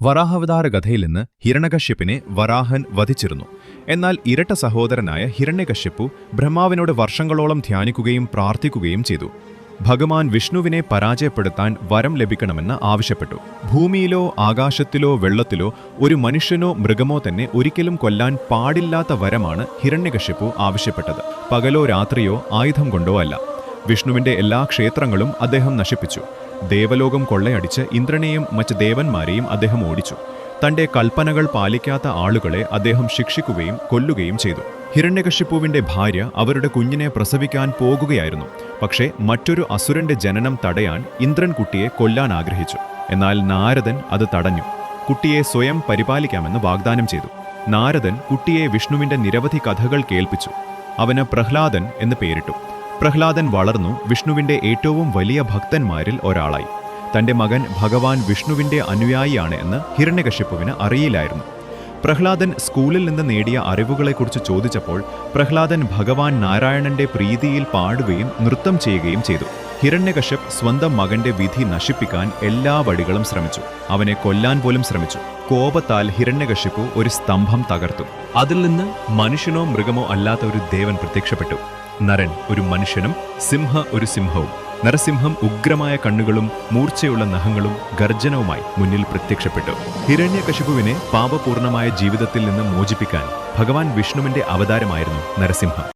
വരാഹാവതാര കഥയിൽ നിന്ന് ഹിരണ്യകശ്യപിനെ വരാഹൻ വധിച്ചിരുന്നു. എന്നാൽ ഇരട്ട സഹോദരനായ ഹിരണ്യകശ്യപു ബ്രഹ്മാവിനോട് വർഷങ്ങളോളം ധ്യാനിക്കുകയും പ്രാർത്ഥിക്കുകയും ചെയ്തു. ഭഗവാൻ വിഷ്ണുവിനെ പരാജയപ്പെടുത്താൻ വരം ലഭിക്കണമെന്ന് ആവശ്യപ്പെട്ടു. ഭൂമിയിലോ ആകാശത്തിലോ വെള്ളത്തിലോ ഒരു മനുഷ്യനോ മൃഗമോ തന്നെ ഒരിക്കലും കൊല്ലാൻ പാടില്ലാത്ത വരമാണ് ഹിരണ്യകശ്യപു ആവശ്യപ്പെട്ടത്. പകലോ രാത്രിയോ ആയുധം കൊണ്ടോ അല്ല. വിഷ്ണുവിന്റെ എല്ലാ ക്ഷേത്രങ്ങളും അദ്ദേഹം നശിപ്പിച്ചു. ദേവലോകം കൊള്ളയടിച്ച് ഇന്ദ്രനെയും മറ്റ് ദേവന്മാരെയും അദ്ദേഹം ഓടിച്ചു. തന്റെ കൽപ്പനകൾ പാലിക്കാത്ത ആളുകളെ അദ്ദേഹം ശിക്ഷിക്കുകയും കൊല്ലുകയും ചെയ്തു. ഹിരണ്യകശിപ്പുവിന്റെ ഭാര്യ അവരുടെ കുഞ്ഞിനെ പ്രസവിക്കാൻ പോകുകയായിരുന്നു. പക്ഷേ മറ്റൊരു അസുരന്റെ ജനനം തടയാൻ ഇന്ദ്രൻ കുട്ടിയെ കൊല്ലാൻ ആഗ്രഹിച്ചു. എന്നാൽ നാരദൻ അത് തടഞ്ഞു. കുട്ടിയെ സ്വയം പരിപാലിക്കാമെന്ന് വാഗ്ദാനം ചെയ്തു. നാരദൻ കുട്ടിയെ വിഷ്ണുവിന്റെ നിരവധി കഥകൾ കേൾപ്പിച്ചു. അവന് പ്രഹ്ലാദൻ എന്ന് പേരിട്ടു. പ്രഹ്ലാദൻ വളർന്നു വിഷ്ണുവിന്റെ ഏറ്റവും വലിയ ഭക്തന്മാരിൽ ഒരാളായി. തന്റെ മകൻ ഭഗവാൻ വിഷ്ണുവിന്റെ അനുയായിയാണ് എന്ന് ഹിരണ്യകശിപ്പുവിന് അറിയില്ലായിരുന്നു. പ്രഹ്ലാദൻ സ്കൂളിൽ നിന്ന് നേടിയ അറിവുകളെക്കുറിച്ച് ചോദിച്ചപ്പോൾ പ്രഹ്ലാദൻ ഭഗവാൻ നാരായണന്റെ പ്രീതിയിൽ പാടുകയും നൃത്തം ചെയ്യുകയും ചെയ്തു. ഹിരണ്യകശ്യപ് സ്വന്തം മകന്റെ വിധി നശിപ്പിക്കാൻ എല്ലാ വഴികളും ശ്രമിച്ചു. അവനെ കൊല്ലാൻ പോലും ശ്രമിച്ചു. കോപത്താൽ ഹിരണ്യകശിപ്പു ഒരു സ്തംഭം തകർത്തു. അതിൽ നിന്ന് മനുഷ്യനോ മൃഗമോ അല്ലാത്ത ഒരു ദേവൻ പ്രത്യക്ഷപ്പെട്ടു. നരൻ ഒരു മനുഷ്യനും സിംഹ ഒരു സിംഹവും. നരസിംഹം ഉഗ്രമായ കണ്ണുകളും മൂർച്ചയുള്ള നഖങ്ങളും ഗർജനവുമായി മുന്നിൽ പ്രത്യക്ഷപ്പെട്ടു. ഹിരണ്യകശിപുവിനെ പാപപൂർണമായ ജീവിതത്തിൽ നിന്ന് മോചിപ്പിക്കാൻ ഭഗവാൻ വിഷ്ണുവിന്റെ അവതാരമായിരുന്നു നരസിംഹം.